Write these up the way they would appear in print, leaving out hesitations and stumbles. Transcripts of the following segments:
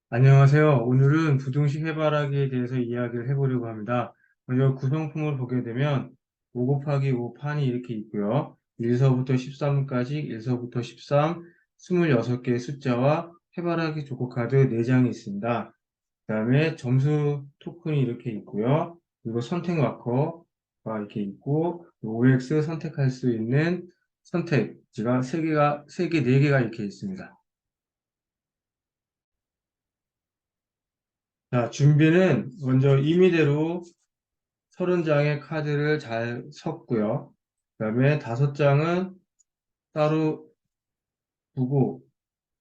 안녕하세요. 오늘은 부등식 해바라기에 대해서 이야기를 해보려고 합니다. 먼저 구성품을 보게 되면 5 곱하기 5 판이 이렇게 있고요. 1서부터 13까지 1서부터 13, 26개의 숫자와 해바라기 조커카드 4장이 있습니다. 그 다음에 점수 토큰이 이렇게 있고요. 그리고 선택 마커가 이렇게 있고 OX 선택할 수 있는 선택지가 4개, 4개가 이렇게 있습니다. 자, 준비는 먼저 임의대로 30장의 카드를 잘 섞고요. 그 다음에 5장은 따로 두고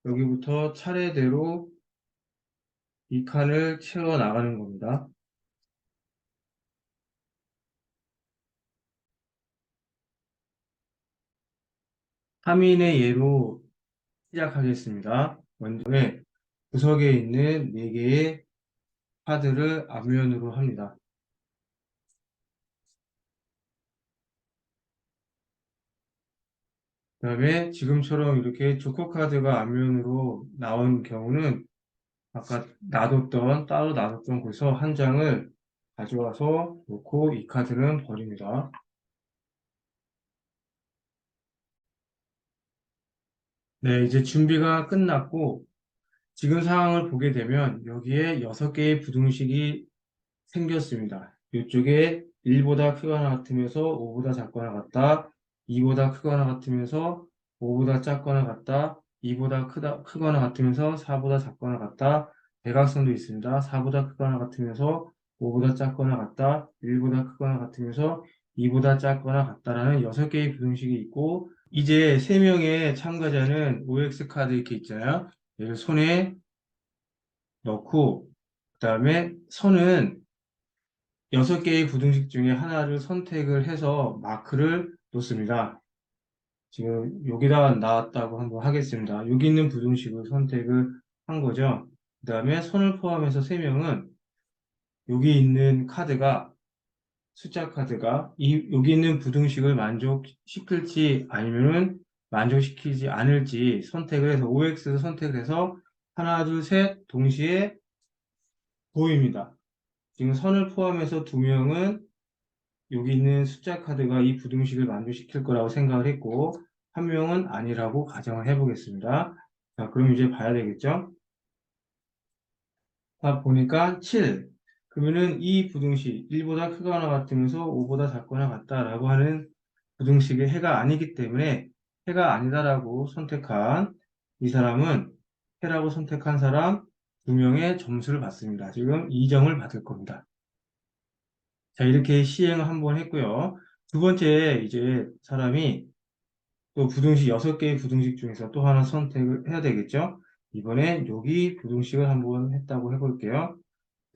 여기부터 차례대로 이 칸을 채워 나가는 겁니다. 하민의 예로 시작하겠습니다. 먼저 구석에 있는 4개의 카드를 앞면으로 합니다. 그 다음에 지금처럼 이렇게 조커 카드가 앞면으로 나온 경우는 아까 따로 놔뒀던 곳에서 한 장을 가져와서 놓고 이 카드는 버립니다. 네, 이제 준비가 끝났고 지금 상황을 보게 되면 여기에 6개의 부등식이 생겼습니다. 이쪽에 1보다 크거나 같으면서 5보다 작거나 같다. 2보다 크거나 같으면서 5보다 작거나 같다. 2보다 크거나 같으면서 4보다 작거나 같다. 대각선도 있습니다. 4보다 크거나 같으면서 5보다 작거나 같다. 1보다 크거나 같으면서 2보다 작거나 같다라는 6개의 부등식이 있고 이제 3명의 참가자는 OX 카드 이렇게 있잖아요. 얘를 손에 넣고 그 다음에 선은 6개의 부등식 중에 하나를 선택을 해서 마크를 놓습니다. 지금 여기다 나왔다고 한번 하겠습니다. 여기 있는 부등식을 선택을 한 거죠. 그 다음에 선을 포함해서 3명은 여기 있는 카드가 숫자 카드가 여기 있는 부등식을 만족시킬지 아니면은 만족시키지 않을지 선택을 해서 OX를 선택을 해서 하나, 둘, 셋 동시에 보입니다. 지금 선을 포함해서 2명은 여기 있는 숫자 카드가 이 부등식을 만족시킬 거라고 생각을 했고 한 명은 아니라고 가정을 해보겠습니다. 자, 그럼 이제 봐야 되겠죠? 자, 보니까 7. 그러면은 이 부등식 1보다 크거나 같으면서 5보다 작거나 같다라고 하는 부등식의 해가 아니기 때문에 해가 아니다라고 선택한 이 사람은 해라고 선택한 사람 2명의 점수를 받습니다. 지금 2점을 받을 겁니다. 자, 이렇게 시행을 한번 했고요. 두 번째 이제 사람이 또 부등식 6개의 부등식 중에서 또 하나 선택을 해야 되겠죠? 이번에 여기 부등식을 한번 했다고 해볼게요.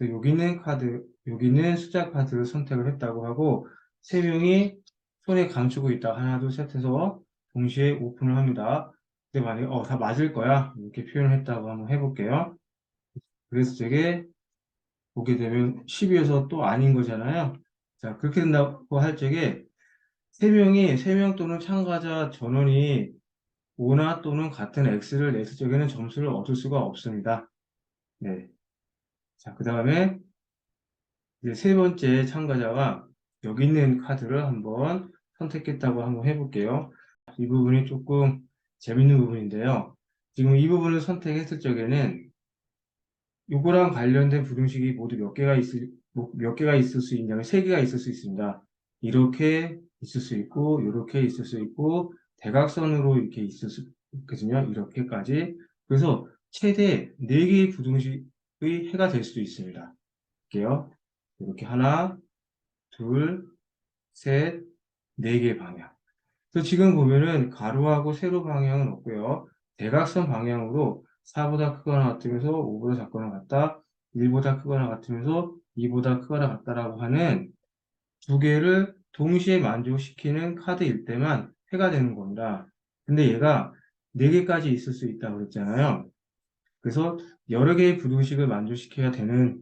여기 있는 카드, 여기 있는 숫자 카드를 선택을 했다고 하고, 3명이 손에 감추고 있다. 하나, 둘, 셋 해서 동시에 오픈을 합니다. 근데 만약에, 다 맞을 거야. 이렇게 표현을 했다고 한번 해볼게요. 그래서 저게 보게 되면 12여서 또 아닌 거잖아요. 자, 그렇게 된다고 할 적에 3명 또는 참가자 전원이 5나 또는 같은 X를 냈을 적에는 점수를 얻을 수가 없습니다. 네. 자, 그 다음에 이제 세 번째 참가자가 여기 있는 카드를 한번 선택했다고 한번 해볼게요. 이 부분이 조금 재밌는 부분인데요. 지금 이 부분을 선택했을 적에는 이거랑 관련된 부등식이 모두 몇 개가 있을 수 있냐면 3개가 있을 수 있습니다. 이렇게 있을 수 있고, 이렇게 있을 수 있고, 대각선으로 이렇게 있을 수 있거든요. 이렇게까지. 그래서 최대 4개의 부등식의 해가 될 수도 있습니다. 볼게요. 이렇게 하나, 둘, 셋, 4개 방향. 그래서 지금 보면은 가로하고 세로 방향은 없고요. 대각선 방향으로 4보다 크거나 같으면서 5보다 작거나 같다, 1보다 크거나 같으면서 2보다 크거나 같다라고 하는 2개를 동시에 만족시키는 카드일 때만 해가 되는 겁니다. 근데 얘가 4개까지 있을 수 있다고 그랬잖아요. 그래서 여러 개의 부등식을 만족시켜야 되는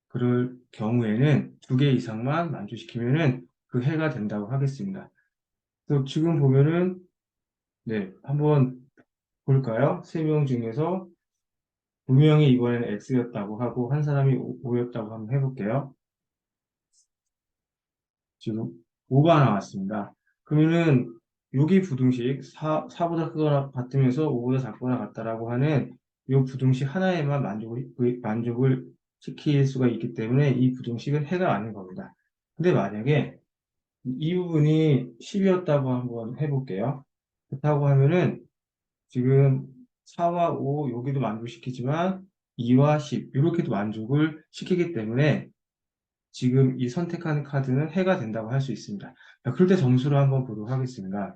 그럴 경우에는 2개 이상만 만족시키면은 그 해가 된다고 하겠습니다. 그래서 지금 보면은 네, 한번 볼까요? 3명 중에서 분명히 이번에는 X였다고 하고 한 사람이 5였다고 한번 해볼게요. 지금 5가 나왔습니다. 그러면은 여기 부등식 4보다 크거나 같으면서 5보다 작거나 같다라고 하는 이 부등식 하나에만 만족을 시킬 수가 있기 때문에 이 부등식은 해가 아닌 겁니다. 근데 만약에 이 부분이 10이었다고 한번 해볼게요. 그렇다고 하면은 지금 4와 5 여기도 만족시키지만 2와 10 이렇게도 만족을 시키기 때문에 지금 이 선택한 카드는 해가 된다고 할 수 있습니다. 자, 그럴 때 점수를 한번 보도록 하겠습니다.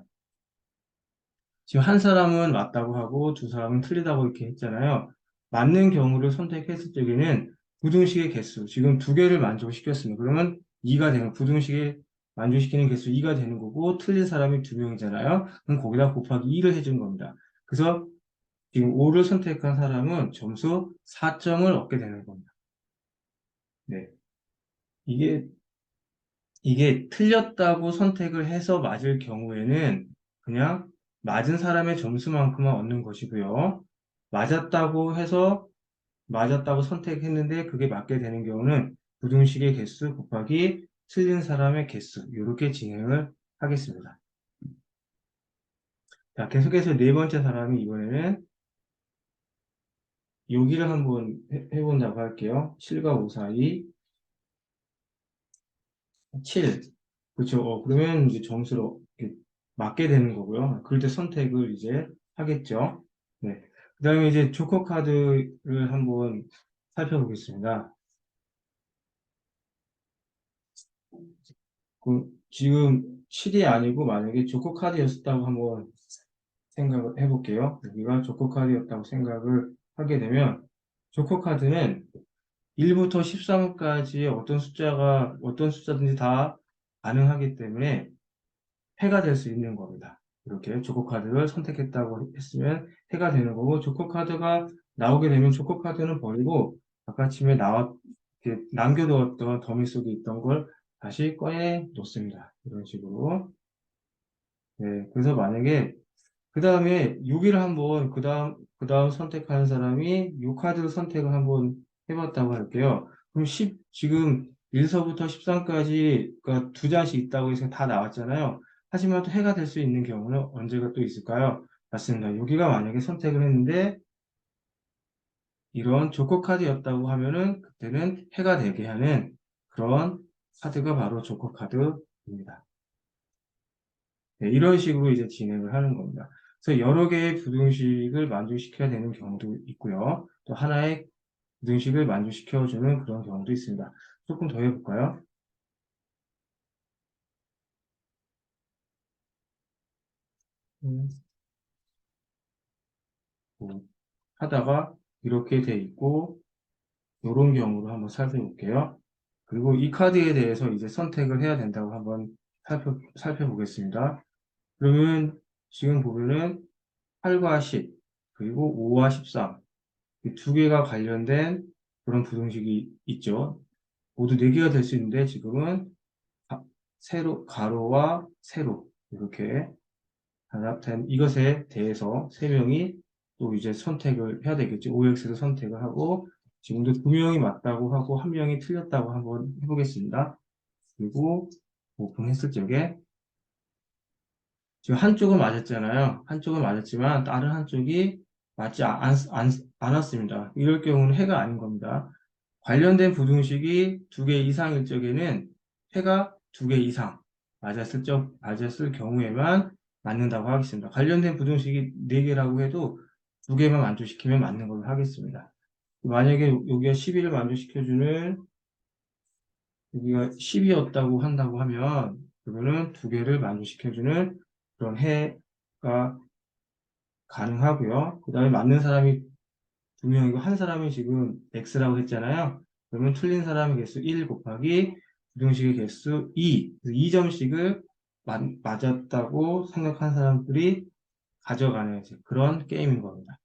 지금 한 사람은 맞다고 하고 두 사람은 틀리다고 이렇게 했잖아요. 맞는 경우를 선택했을 적에는 부등식의 개수, 지금 두 개를 만족시켰습니다. 그러면 2가 되는, 부등식에 만족시키는 개수 2가 되는 거고, 틀린 사람이 두 명이잖아요. 그럼 거기다 곱하기 2를 해준 겁니다. 그래서 지금 5를 선택한 사람은 점수 4점을 얻게 되는 겁니다. 네. 이게 이게 틀렸다고 선택을 해서 맞을 경우에는 그냥 맞은 사람의 점수만큼만 얻는 것이고요. 맞았다고 해서 맞았다고 선택했는데 그게 맞게 되는 경우는 부등식의 개수 곱하기 틀린 사람의 개수 이렇게 진행을 하겠습니다. 자, 계속해서 네 번째 사람이 이번에는 여기를 한번 해본다고 할게요. 7과 5 사이 7. 그렇죠. 그러면 이제 점수를 이렇게 맞게 되는 거고요. 그럴 때 선택을 이제 하겠죠. 네. 그 다음에 이제 조커 카드를 한번 살펴보겠습니다. 지금 7이 아니고 만약에 조커 카드였다고 한번 생각을 해볼게요. 여기가 조커 카드였다고 생각을 하게 되면 조커 카드는 1부터 13까지의 어떤 숫자든지 다 가능하기 때문에 해가 될 수 있는 겁니다. 이렇게 조커 카드를 선택했다고 했으면 해가 되는 거고, 조커 카드가 나오게 되면 조커 카드는 버리고 아까 침에 이렇게 남겨두었던 더미 속에 있던 걸 다시 꺼내 놓습니다. 이런 식으로. 네, 그래서 만약에 그 다음에 6일 한번 그 다음 선택하는 사람이 이 카드를 선택을 한번 해봤다고 할게요. 그럼 지금 1서부터 13까지 그러니까 두 장씩 있다고 해서 다 나왔잖아요. 하지만 또 해가 될 수 있는 경우는 언제가 또 있을까요? 맞습니다. 여기가 만약에 선택을 했는데 이런 조커 카드였다고 하면은 그때는 해가 되게 하는 그런 카드가 바로 조커 카드입니다. 네, 이런 식으로 이제 진행을 하는 겁니다. 그래서 여러 개의 부등식을 만족시켜야 되는 경우도 있고요. 또 하나의 부등식을 만족시켜주는 그런 경우도 있습니다. 조금 더 해볼까요? 음, 뭐, 하다가 이렇게 돼 있고, 이런 경우로 한번 살펴볼게요. 그리고 이 카드에 대해서 이제 선택을 해야 된다고 한번 살펴보겠습니다. 그러면 지금 보면은 8과 10, 그리고 5와 13, 이 두 개가 관련된 그런 부등식이 있죠. 모두 4개가 될 수 있는데 지금은 가로와 세로 이렇게 된 이것에 대해서 3명이 또 이제 선택을 해야 되겠죠. OX를 선택을 하고 지금도 2명이 맞다고 하고 1명이 틀렸다고 한번 해보겠습니다. 그리고 오픈했을 적에 지금 한쪽은 맞았잖아요. 한쪽은 맞았지만 다른 한쪽이 맞지 않았습니다. 이럴 경우는 해가 아닌 겁니다. 관련된 부등식이 2개 이상일 적에는 해가 2개 이상 맞았을 경우에만 맞는다고 하겠습니다. 관련된 부등식이 4개라고 해도 2개만 만족시키면 맞는 걸로 하겠습니다. 만약에 여기가 11을 만족시켜주는 여기가 10이었다고 한다고 하면 그러면 2개를 만족시켜주는 그런 해가 가능하고요. 그 다음에 맞는 사람이 2명이고 한 사람이 지금 X라고 했잖아요. 그러면 틀린 사람의 개수 1 곱하기 부등식의 개수 2. 2점씩을 맞았다고 생각한 사람들이 가져가는 이제 그런 게임인 겁니다.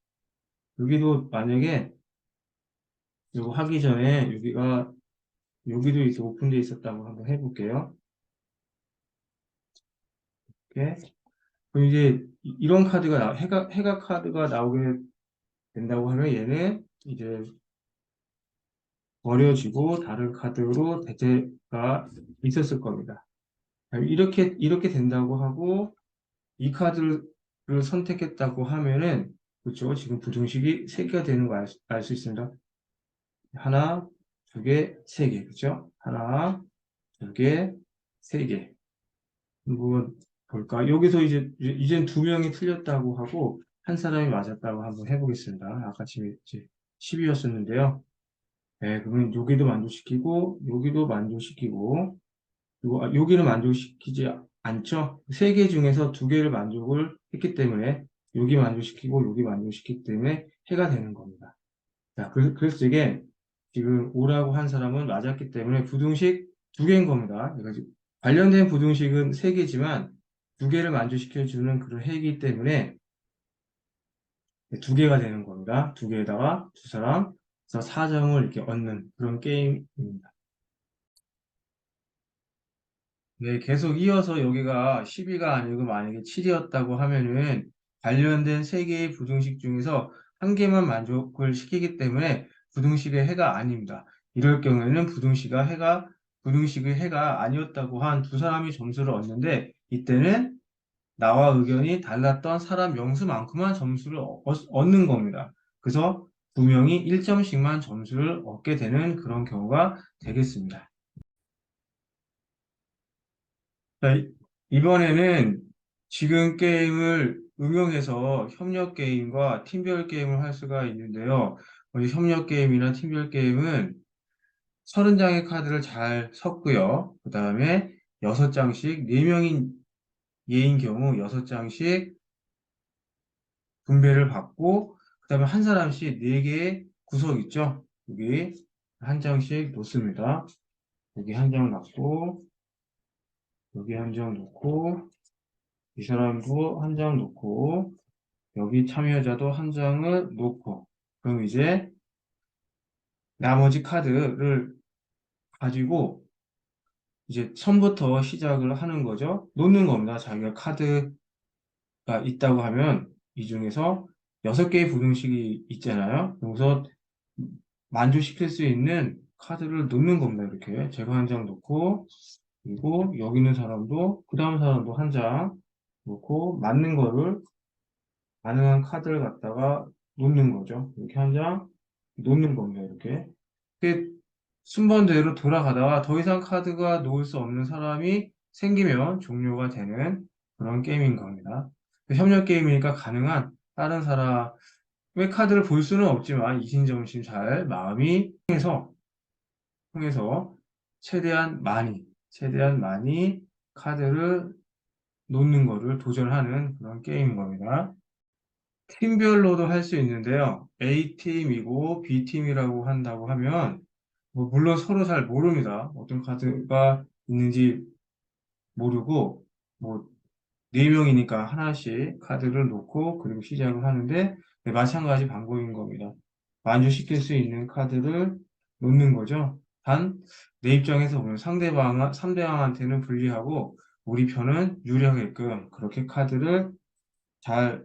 여기도 만약에 이거 하기 전에 여기도 이렇게 오픈되어 있었다고 한번 해볼게요. 이렇게. 그럼 이제 이런 카드가 해가 카드가 나오게 된다고 하면 얘는 이제 버려지고 다른 카드로 대체가 있었을 겁니다. 이렇게 된다고 하고 이 카드를 선택했다고 하면은 그렇죠. 지금 부등식이 3개가 되는 거 알 수 있습니다. 하나, 두 개, 세 개. 그렇죠? 하나, 두 개, 세 개. 한번 볼까? 여기서 이젠 2명이 틀렸다고 하고 한 사람이 맞았다고 한번 해보겠습니다. 아까 지금 이제 10이었었는데요. 네, 그러면 여기도 만족시키고 여기도 만족시키고 그리고 여기는 만족시키지 않죠? 3개 중에서 2개를 만족을 했기 때문에 여기 만족시키고 여기 만족시키기 때문에 해가 되는 겁니다. 자, 그래서 이게 지금 O라고 한 사람은 맞았기 때문에 부등식 2개인 겁니다. 그러니까 관련된 부등식은 3개지만 2개를 만족시켜주는 그런 해이기 때문에 2개가 되는 겁니다. 2개에다가 두 사람, 그래서 4점을 이렇게 얻는 그런 게임입니다. 네, 계속 이어서 여기가 12가 아니고 만약에 7이었다고 하면은 관련된 3개의 부등식 중에서 한 개만 만족을 시키기 때문에 부등식의 해가 아닙니다. 이럴 경우에는 부등식의 해가 아니었다고 한 두 사람이 점수를 얻는데 이때는 나와 의견이 달랐던 사람 명수만큼만 점수를 얻는 겁니다. 그래서 두 명이 1점씩만 점수를 얻게 되는 그런 경우가 되겠습니다. 자, 이번에는 지금 게임을 응용해서 협력 게임과 팀별 게임을 할 수가 있는데요. 협력 게임이나 팀별 게임은 30장의 카드를 잘 섞고요. 그 다음에 6장씩, 4명인 예인 경우 6장씩 분배를 받고, 그 다음에 한 사람씩 4개의 구석 있죠? 여기 한 장씩 놓습니다. 여기 한 장 놓고, 여기 한 장 놓고, 이 사람도 한 장 놓고 여기 참여자도 한 장을 놓고 그럼 이제 나머지 카드를 가지고 이제 처음부터 시작을 하는 거죠. 놓는 겁니다. 자기가 카드가 있다고 하면 이 중에서 6개의 부등식이 있잖아요. 그래서 만족시킬 수 있는 카드를 놓는 겁니다. 이렇게 제가 한 장 놓고 그리고 여기 있는 사람도 그 다음 사람도 한 장 놓고 맞는 거를 가능한 카드를 갖다가 놓는 거죠. 이렇게 한 장 놓는 겁니다. 이렇게. 순번대로 돌아가다가 더 이상 카드가 놓을 수 없는 사람이 생기면 종료가 되는 그런 게임인 겁니다. 협력 게임이니까 가능한 다른 사람의 카드를 볼 수는 없지만 이심점심 잘 마음이 통해서 최대한 많이 카드를 놓는 거를 도전하는 그런 게임인 겁니다. 팀별로도 할 수 있는데요. A팀이고 B팀이라고 한다고 하면 물론 서로 잘 모릅니다. 어떤 카드가 있는지 모르고 뭐 4명이니까 하나씩 카드를 놓고 그리고 시작을 하는데 네, 마찬가지 방법인 겁니다. 만족시킬 수 있는 카드를 놓는 거죠. 단 내 입장에서 보면 상대방한테는 불리하고 우리 편은 유리하게끔 그렇게 카드를 잘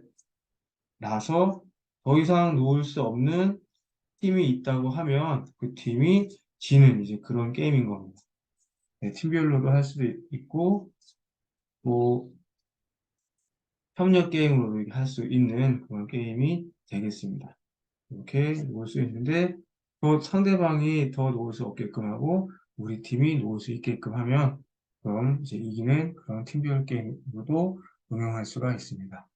나서 더 이상 놓을 수 없는 팀이 있다고 하면 그 팀이 지는 이제 그런 게임인 겁니다. 네, 팀별로도 할 수도 있고 뭐 협력 게임으로도 할 수 있는 그런 게임이 되겠습니다. 이렇게 놓을 수 있는데 또 상대방이 더 놓을 수 없게끔 하고 우리 팀이 놓을 수 있게끔 하면 그럼 이제 이기는 그런 팀별 게임으로도 응용할 수가 있습니다.